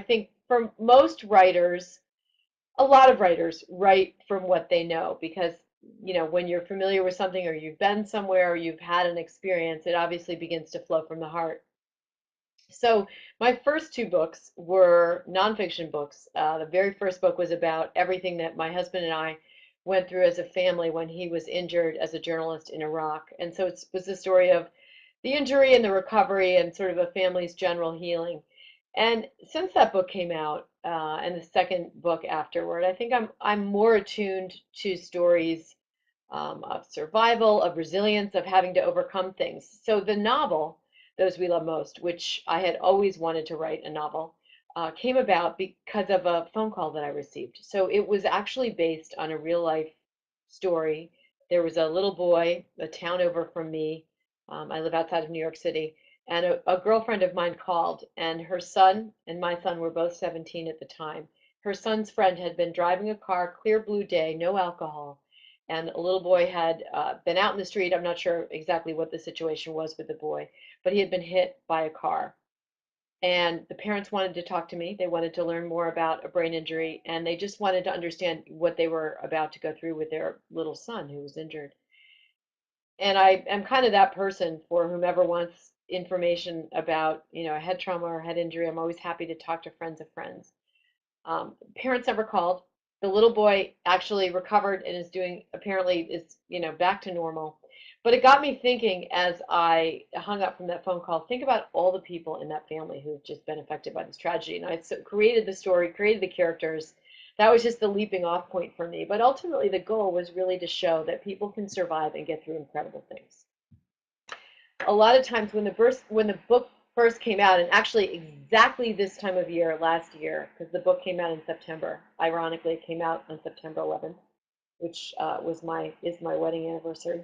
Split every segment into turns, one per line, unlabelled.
I think for most writers, a lot of writers write from what they know because, when you're familiar with something or you've been somewhere or you've had an experience, it obviously begins to flow from the heart. So my first two books were nonfiction books. The very first book was about everything that my husband and I went through as a family when he was injured as a journalist in Iraq. And so it was the story of the injury and the recovery and sort of a family's general healing. And since that book came out, and the second book afterward, I think I'm more attuned to stories of survival, of resilience, of having to overcome things. So the novel, Those We Love Most, which I had always wanted to write a novel, came about because of a phone call that I received. So it was actually based on a real life story. There was a little boy, a town over from me. I live outside of New York City. And a girlfriend of mine called, and her son and my son were both 17 at the time. Her son's friend had been driving a car, clear blue day, no alcohol, and a little boy had been out in the street. I'm not sure exactly what the situation was with the boy, but he had been hit by a car. And the parents wanted to talk to me. They wanted to learn more about a brain injury, and they just wanted to understand what they were about to go through with their little son who was injured. And I am kind of that person for whomever wants information about, a head trauma or head injury. I'm always happy to talk to friends of friends. Parents never called. The little boy actually recovered and is doing, apparently is, back to normal. But it got me thinking as I hung up from that phone call, think about all the people in that family who've just been affected by this tragedy. And created the story, created the characters. That was just the leaping off point for me. But ultimately, the goal was really to show that people can survive and get through incredible things. A lot of times when the book first came out, and actually exactly this time of year last year, because the book came out in September. Ironically, it came out on September 11th, which is my wedding anniversary.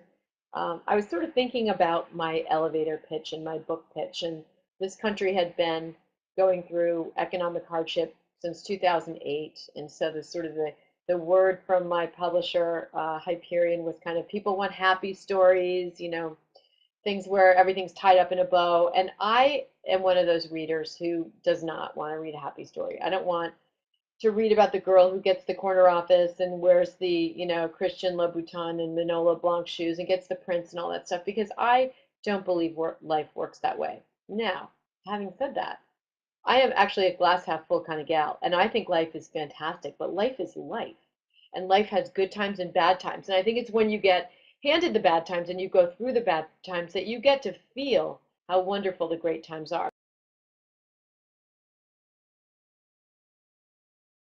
I was sort of thinking about my elevator pitch and my book pitch, and this country had been going through economic hardship since 2008, and so the word from my publisher, Hyperion, was kind of people want happy stories, things where everything's tied up in a bow. And I am one of those readers who does not want to read a happy story. I don't want to read about the girl who gets the corner office and wears the, Christian Louboutin and Manola Blanc shoes and gets the prince and all that stuff because I don't believe life works that way. Now, having said that, I am actually a glass half full kind of gal, and I think life is fantastic, but life is life. And life has good times and bad times. And I think it's when you get handed the bad times and you go through the bad times that you get to feel how wonderful the great times are.